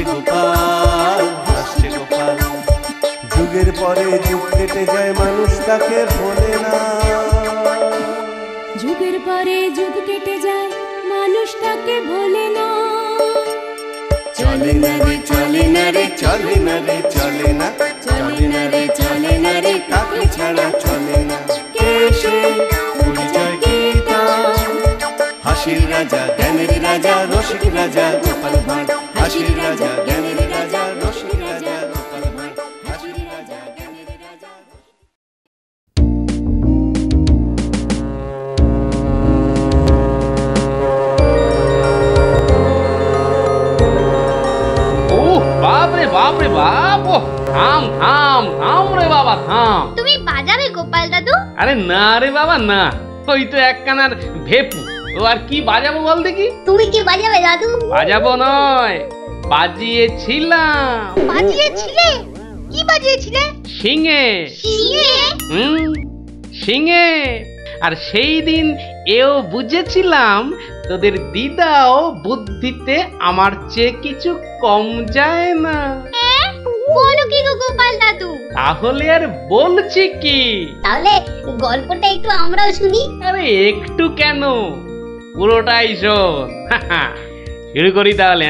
গোপাল, হাসছে গোপাল। যুগের পরে যুগ কেটে যায়, মানুষ তাকে ভোলে না। যুগের পরে যুগ কেটে যায়, মানুষ তাকে ভোলে না। চলে না রে, চলে না রে, চলে না রে, চলে না, চলে না রে, চলে না রে, তাকে ছাড়া চলে না। কে সে? পরিচয় কি তার? হাসির রাজা, জ্ঞানের রাজা, রসিক রাজা গোপাল ভাঁড়। হাসির রাজা, জ্ঞানের রাজা, রসিক রাজা গোপাল ভাঁড়। হাসির রাজা, জ্ঞানের রাজা। বাপরে বাপরে বাপ, থাম থাম থাম রে বাবা থাম। তুমি বাজাবে গোপাল দাদু? আরে না রে বাবা না, ওই তো একখানার ভেপু, ও আর কি বাজাবো বল দেখি। তুমি কি বাজাবে দাদু? বাজাবো নয়, বাজিয়েছিলাম। বাজিয়েছিলে? কি বাজিয়েছিলে? শিঙে। শিঙে? শিঙে। আর সেই দিন এও বুঝেছিলাম তোদের দিদাও বুদ্ধিতে আমার চেয়ে কিছু কম যায় না। বলো কি গো গোপাল দাদু? তাহলে আর বলছি কি, তাহলে গল্পটা একটু আমরাও শুনি। আরে একটু কেন, পুরোটাই শোন। শুরু করি তাহলে।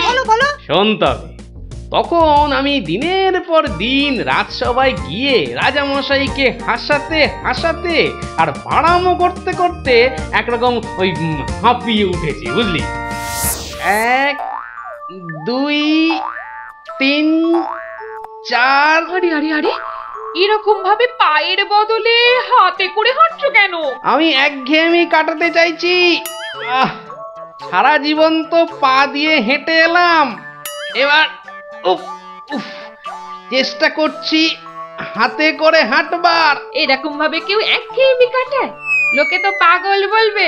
বলো বলো। শোন তবে, তখন আমি দিনের পর দিন রাজসভায় গিয়ে রাজামশাইকে হাসাতে হাসাতে আর বাড়ামো করতে করতে একরকম ওই হাঁপিয়ে উঠেছি, বুঝলি। 1 2 3 4। আরে আরে আরে, এরকম ভাবে পায়ের বদলে হাতে করে হাঁটছো কেন? আমি একঘেয়েমি কাটাতে চাইছি। সারা জীবন তো পা দিয়ে হেঁটে এলাম, এবার উফ উফ চেষ্টা করছি হাতে করে হাঁটবার। এরকম ভাবে কেউ একঘেয়েমি কাটায়? লোকে তো পাগল বলবে।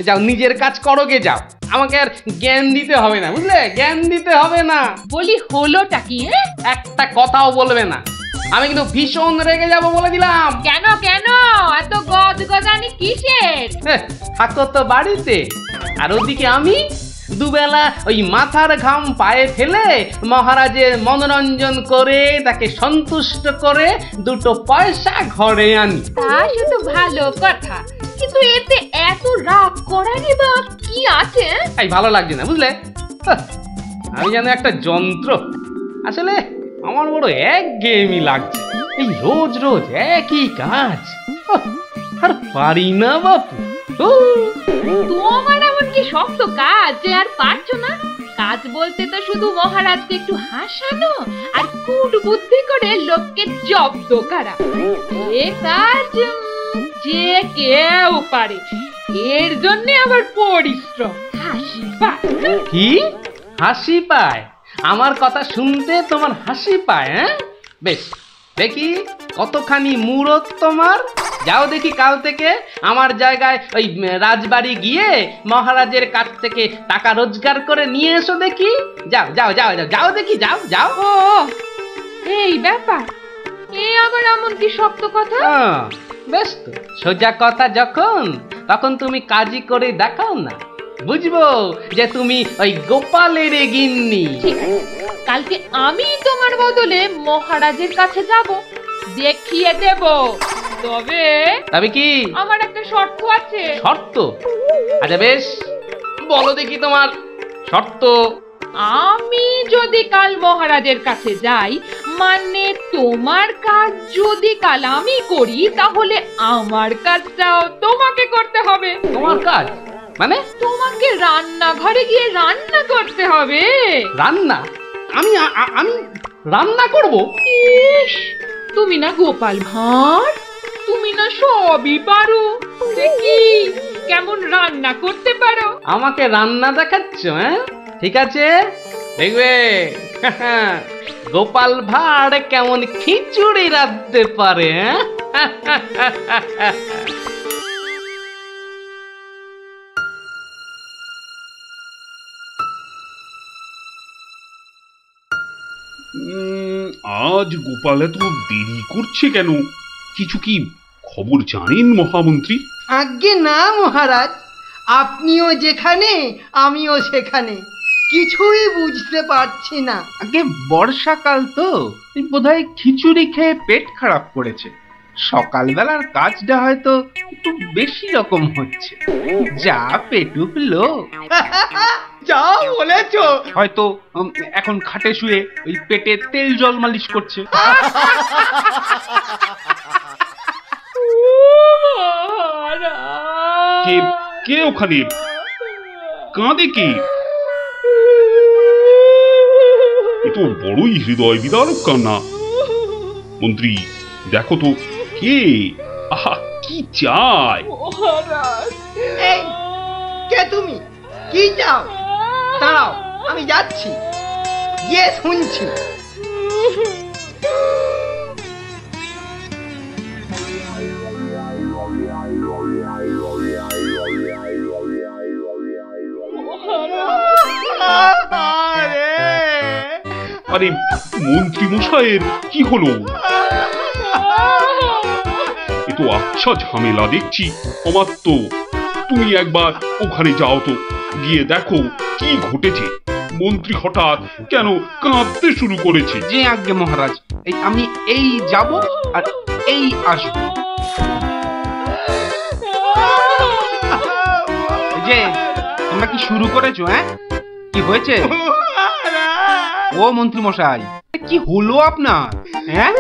যাও নিজের কাজ করো গে, যাও, আমাকে আর জ্ঞান দিতে হবে না, বুঝলে, জ্ঞান দিতে হবে না। বলি হলোটা কি? একটা কথাও বলবে না, আমি কিন্তু ভীষণ রেগে যাব বলে দিলাম। কেন কেন এত গজগজানি কিসের? থাকো তো বাড়িতে, আর ওদিকে আমি দুবেলা ওই মাথার ঘাম পায়ে ফেলে মহারাজের মনোরঞ্জন করে তাকে সন্তুষ্ট করে 2 পয়সা ঘরে আনি। তা শুধু ভালো কথা, কিন্তু এতে এত রাগ করারই বা কি আছে? এই ভালো লাগছে না, বুঝলে, আমি যেন একটা যন্ত্র। আসলে আমার বড় একঘেয়েমি লাগছে, এই রোজ রোজ একই কাজ, আর পারি না বাপু। তোমার এমন কি শক্ত কাজ যে আর পারছো না? কাজ বলতে তো শুধু মহারাজকে একটু হাসানো আর কুট বুদ্ধি করে লোককে জব্দ করা। এ কাজ যে কেউ পারে, এর জন্য আবার পরিশ্রম। হাসি পায়। কি হাসি পায়? আমার কথা শুনতে তোমার হাসি পায়? বেশ দেখি কতখানি মুরত তোমার। যাও দেখি কাল থেকে আমার জায়গায় ওই রাজবাড়ি গিয়ে মহারাজের কাছ থেকে টাকা রোজগার করে নিয়ে এসো দেখি। যাও যাও যাও যাও যাও দেখি, যাও যাও। ও এই ব্যাপার, এ আবার এমন কি শক্ত কথা? বেশ তো, সোজা কথা যখন, তখন তুমি কাজই করে দেখাও না, বুঝবো যে তুমি ওই গোপালের গিন্নি। ঠিক আছে, কালকে আমি তোমার বদলে মহারাজের কাছে যাব, দেখিয়ে দেব। তবে কি আমার একটা শর্ত আছে। শর্ত? আচ্ছা বেশ, বলো দেখি তোমার শর্ত। আমি যদি কাল মহারাজের কাছে যাই, মানে তোমার কাজ যদি কাল আমি করি, তাহলে আমার কাজটাও তোমাকে করতে হবে। তোমার কাজ মানে? তোমাকে রান্নাঘরে গিয়ে রান্না করতে হবে। রান্না? আমি আমি রান্না করব? ইস, তুমি না গোপাল ভাঁড়, তুমি না সবই পারো। দেখি কেমন রান্না করতে পারো। আমাকে রান্না দেখাচ্ছ? ঠিক আছে, দেখবে গোপাল ভাঁড় কেমন খিচুড়ি রাঁধতে পারে। আজ গোপাল এত দেরি করছে কেন? কিছু কি খবর জানেন মহামন্ত্রী? আজ্ঞে না মহারাজ, আপনিও যেখানে আমিও সেখানে। কিছুই বুঝতে পারছি না। আগে বর্ষাকাল তো বোধহয় খিচুড়ি খেয়ে পেট খারাপ করেছে। সকালবেলার কাজটা হয়তো একটু বেশি রকম হচ্ছে, যা পেটুক লোক। যা বলেছো। হয়তো এখন খাটে শুয়ে ওই পেটে তেল জল মালিশ করছে। কে কে ওখানে কাঁদে কে? এ তো বড়ই হৃদয় বিদারক কান্না। মন্ত্রী দেখো তো কে, আহা কি চায়? এই কে তুমি? কি চাও? দাঁড়াও, আমি যাচ্ছি, গিয়ে শুনছি। আরে মন্ত্রী মশাইয়ের কি হলো? এ তো আচ্ছা ঝামেলা দেখছি। অমাত্য, তুমি একবার ওখানে যাও তো, গিয়ে দেখো কি ঘটেছে। মন্ত্রী হঠাৎ কেন কাঁদতে শুরু করেছে? যে আজ্ঞে মহারাজ, এই আমি এই যাব আর এই আসব। যে তোমরা কি শুরু করেছো? হ্যাঁ, কি হয়েছে? ও মন্ত্রী মশাই, কি হলো আপনার? হ্যাঁ,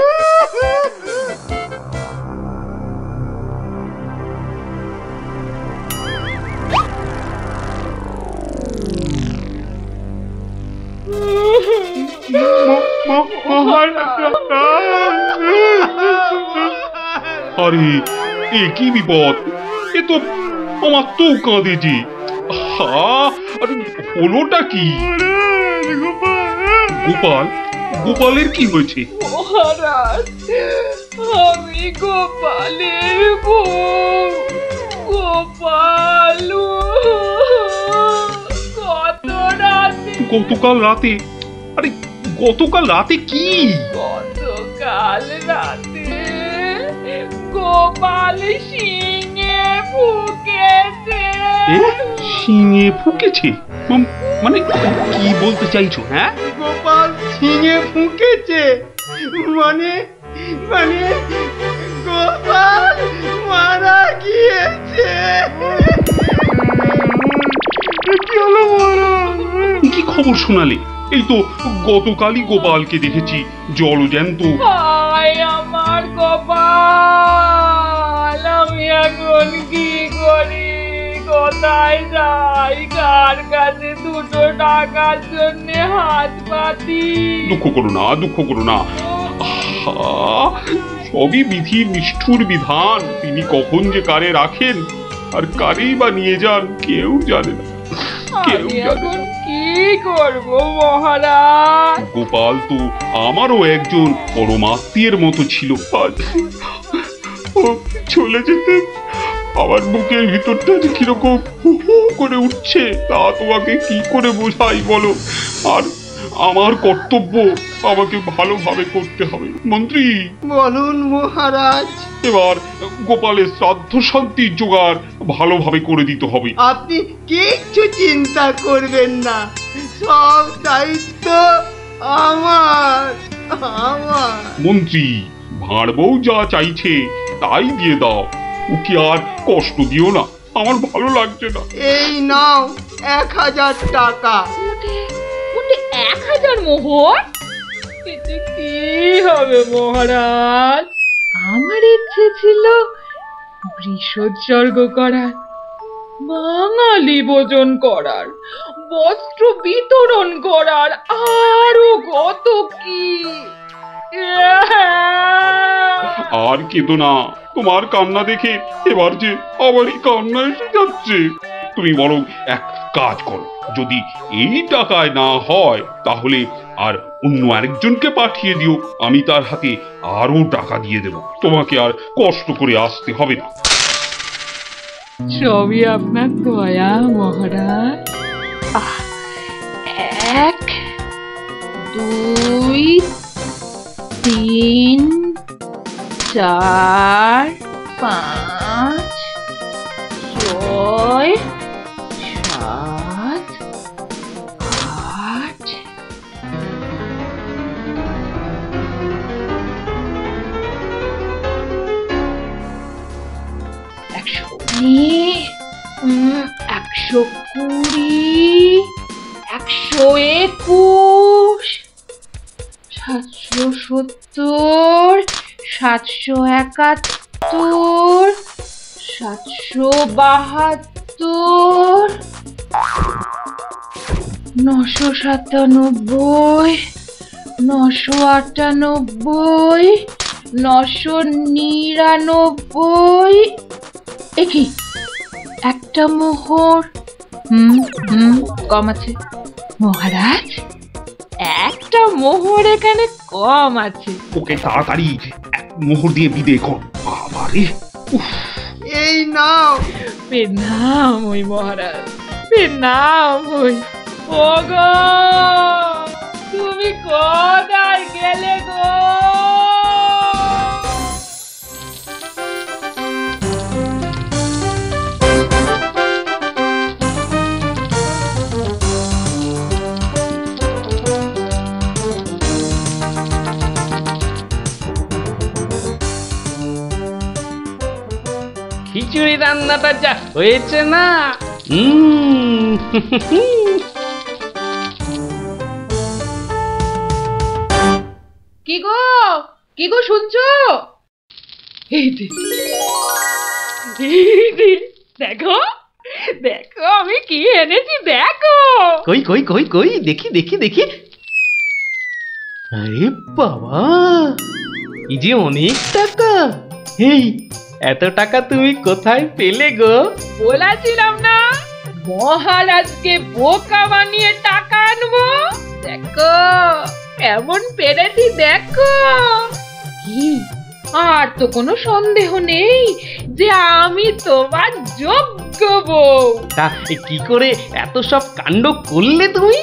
আরে এ কি বিপদ! এ তো অমাত্য কাঁদে যে। আরে হলোটা কি? গোপাল, গোপালের কি হয়েছে? মহারাজ, আমি গোপালের বউ। গোপাল গতকাল রাতে? আরে গতকাল রাতে কি? গতকাল রাতে গোপাল শিঙে ফুকেছে। শিঙে ফুকেছে? মানে কি বলতে চাইছো? হ্যাঁ, গোপাল শিঙে ফুঁকেছে মানে মানে গোপাল মারা গিয়েছে। কি হলো মহারাজ? কি খবর শোনালে? এই তো গতকালই গোপালকে দেখেছি জলজ্যান্ত। হায় আমার গোপাল, আমি এখন কি করি? কোথায় যাই? কার কাছে দুটো টাকার জন্য হাত পাতি? দুঃখ করো না, দুঃখ করো না। সবই বিধির নিষ্ঠুর বিধান। তিনি কখন যে কারে রাখেন আর কারেই বা নিয়ে যান কেউ জানে না, কেউ জানে না। কি করব মহারাজ? গোপাল তো আমারও একজন পরমাত্মীয়ের মতো ছিল। আজ ও চলে যেতে আমার বুকের ভিতরটা যে কিরকম হু হু করে উঠছে, তা তোমাকে কি করে বোঝাই বলো? আর আমার কর্তব্য আমাকে ভালোভাবে করতে হবে। মন্ত্রী বলুন মহারাজ। এবার গোপালের শ্রাদ্ধ শান্তির জোগাড় ভালোভাবে করে দিতে হবে। আপনি কিচ্ছু চিন্তা করবেন না, সব দায়িত্ব আমার। মন্ত্রী, ভাঁড় বউ যা চাইছে তাই দিয়ে দাও, ওকে আর কষ্ট দিও না, আমার ভালো লাগছে না। এই নাও 1000 টাকা। 1000 মোহর? এতে কি হবে মহারাজ? আমার ইচ্ছে ছিল বৃষোৎসর্গ করার, বাঙালি ভোজন করার, বস্ত্র বিতরণ করার, আরো কত কি। আর কেঁদো না, তোমার কান্না দেখে এবার যে আমারই কান্না এসে যাচ্ছে। তুমি বরং এক কাজ করো, যদি এই টাকায় না হয় তাহলে আর অন্য আরেকজনকে পাঠিয়ে দিও, আমি তার হাতে আরো টাকা দিয়ে দেব, তোমাকে আর কষ্ট করে আসতে হবে না। সবই আপনার দয়া মহারাজ। 1 2 3 4 5 6 7 721, 770, 771, 772, 997, 998, 999। একই একটা মোহর। কম আছে মহারাজ, একটা মোহর এখানে কম আছে। ওকে তাড়াতাড়ি এক মোহর দিয়ে বিদে কর। বাবারে, এই নাও। প্রণাম ওই মহারাজ, প্রণাম ওই। ওগো, তুমি কোথায় গেলে গো? খিচুড়ি রান্নাটা যা হয়েছে না, কি গো, কি গো শুনছো? এই যে, দেখো দেখো আমি কি এনেছি, দেখো। কই কই কই কই, দেখি দেখি দেখি। আরে বাবা, এই যে অনেক টাকা। এই এত টাকা তুমি কোথায় পেলে গো? বলেছিলাম না মহারাজকে বোকা বানিয়ে টাকা আনবো। দেখো কেমন পেরেছি, দেখো। কি, আর তো কোনো সন্দেহ নেই যে আমি তোমার যোগ্য বউ। তা কি করে এত সব কাণ্ড করলে তুমি?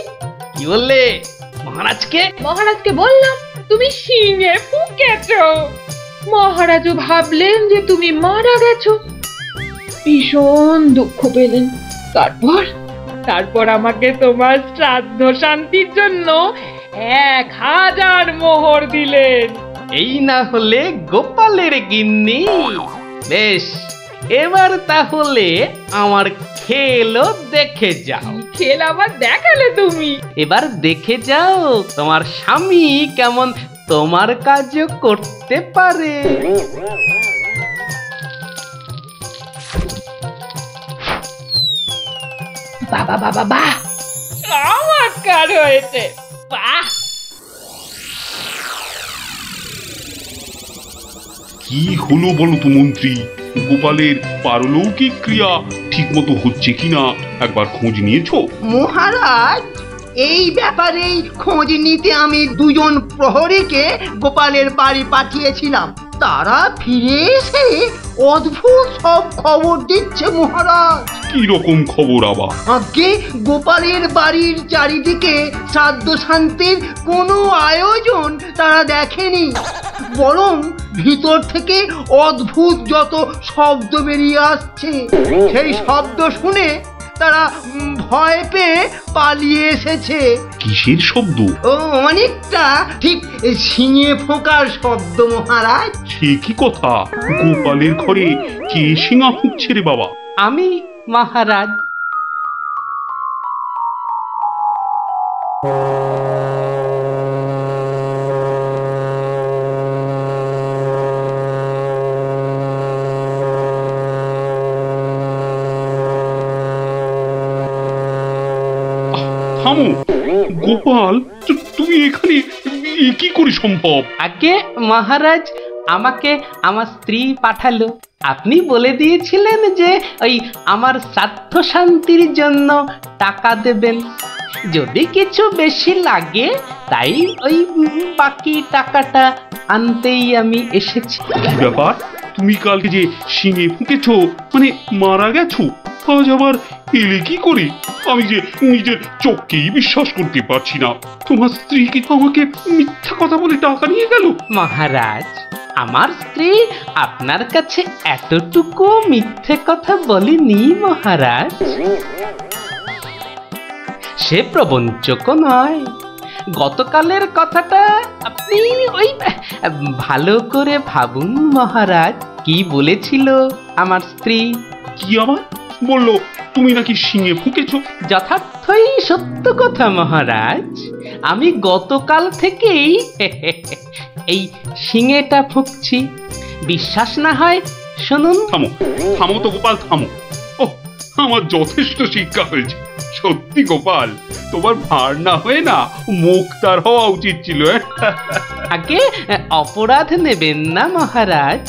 কি বললে মহারাজকে? মহারাজকে বললাম তুমি শিঙে ফুঁকেছো। মহারাজও ভাবলেন যে তুমি মারা গেছো, ভীষণ দুঃখ পেলেন। তারপর আমাকে তোমার শ্রাদ্ধ শান্তির জন্য 1000 মোহর দিলেন। এই না হলে গোপালের গিন্নি। বেশ, এবার তাহলে আমার খেলও দেখে যাও। খেল আবার দেখালে তুমি? এবার দেখে যাও তোমার স্বামী কেমন তোমার কাজও করতে পারে। বাবা বাবা বাহ, চমৎকার হয়েছে, বাহ। কি হলো বলো তো মন্ত্রী? গোপালের পারলৌকিক ক্রিয়া ঠিক মতো হচ্ছে কিনা একবার খোঁজ নিয়েছো? মহারাজ, এই ব্যাপারেই খোঁজ নিতে আমি 2জন প্রহরীকে গোপালের বাড়ি পাঠিয়েছিলাম। তারা ফিরে এসে অদ্ভুত সব খবর দিচ্ছে মহারাজ। কি রকম খবর আবার? আগে গোপালের বাড়ির চারিদিকে শ্রাদ্ধ শান্তির কোনো আয়োজন তারা দেখেনি, বরং ভিতর থেকে অদ্ভুত যত শব্দ বেরিয়ে আসছে, সেই শব্দ শুনে তারা ভয় পেয়ে পালিয়ে এসেছে। কিসের শব্দ? ও অনেকটা ঠিক শিঙে ফোঁকার শব্দ মহারাজ। সে কি কথা? গোপালের ঘরে কে শিঙা ফুঁকছে রে বাবা? আমি মহারাজ। থামো গোপাল, তুমি এখানে কি করে সম্ভব? আগে মহারাজ, আমাকে আমার স্ত্রী পাঠালো। আপনি বলে দিয়েছিলেন যে ওই আমার শ্রাদ্ধ শান্তির জন্য টাকা দেবেন, যদি কিছু বেশি লাগে তাই ওই বাকি টাকাটা আনতেই আমি এসেছি। কি ব্যাপার? তুমি কালকে যে শিঙে ফুঁকেছো, মানে মারা গেছো, আজ আবার এলে কি করে? আমি যে নিজের চোখকেই বিশ্বাস করতে পারছি না। তোমার স্ত্রী কি আমাকে মিথ্যা কথা বলে টাকা নিয়ে গেল? মহারাজ, আমার স্ত্রী আপনার কাছে এতটুকু মিথ্যে কথা বলেনি মহারাজ। সে প্রবঞ্চকও নয়। গতকালের কথাটা আপনি ওই ভালো করে ভাবুন মহারাজ। কি বলেছিল আমার স্ত্রী? কি আবার বললো? তুমি নাকি শিঙে ফুকেছো। যথার্থই সত্য কথা মহারাজ। আমি গতকাল থেকেই এই শিঙেটা ফুঁকছি। বিশ্বাস না হয় শুনুন। থামো থামো তো গোপাল, থামো। ও, আমার যথেষ্ট শিক্ষা হয়েছে। সত্যি গোপাল, তোমার ভার না হয়ে না মুক্তার হওয়া উচিত ছিল। আগে অপরাধ নেবেন না মহারাজ।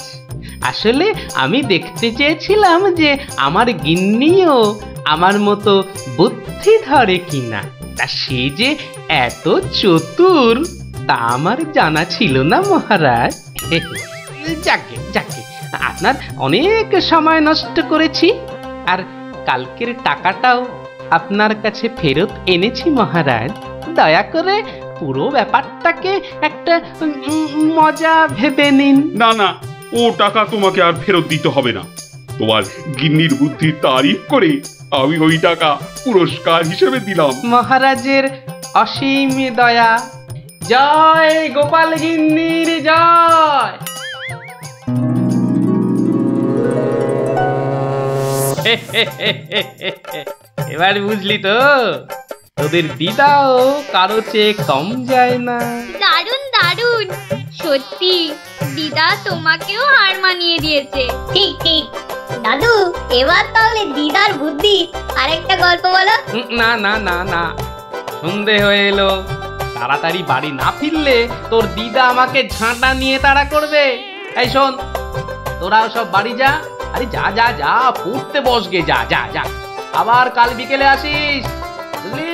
আসলে আমি দেখতে চেয়েছিলাম যে আমার গিন্নিও আমার মতো বুদ্ধি ধরে কিনা। তা সে যে এত চতুর তা আমার জানা ছিল না মহারাজ। যাকে যাকে, আপনার অনেক সময় নষ্ট করেছি, আর কালকের টাকাটাও আপনার কাছে ফেরত এনেছি মহারাজ। দয়া করে পুরো ব্যাপারটাকে একটা মজা ভেবে নিন। না না, ও টাকা তোমাকে আর ফেরত দিতে হবে না। তোমার গিন্নির বুদ্ধির তারিফ করে আমি ওই টাকা পুরস্কার হিসেবে দিলাম। মহারাজের অসীম দয়া। জয় গোপাল গিন্নির জয়। এবার বুঝলি তো, তোদের দিদাও কারো চেয়ে কম যায় না। দারুণ দারুণ, সত্যি দিদা তোমাকেও হার মানিয়ে দিয়েছে। ঠিক ঠিক দাদু, এবার তাহলে দিদার বুদ্ধি আরেকটা গল্প বলো। না না না না, সন্ধে হয়ে এলো। তাড়াতাড়ি বাড়ি না ফিরলে তোর দিদা আমাকে ঝাঁটা নিয়ে তাড়া করবে। এই শোন, তোরাও সব বাড়ি যা। আরে যা যা যা, পড়তে বসগে, যা যা যা। আবার কাল বিকেলে আসিস, বুঝলি?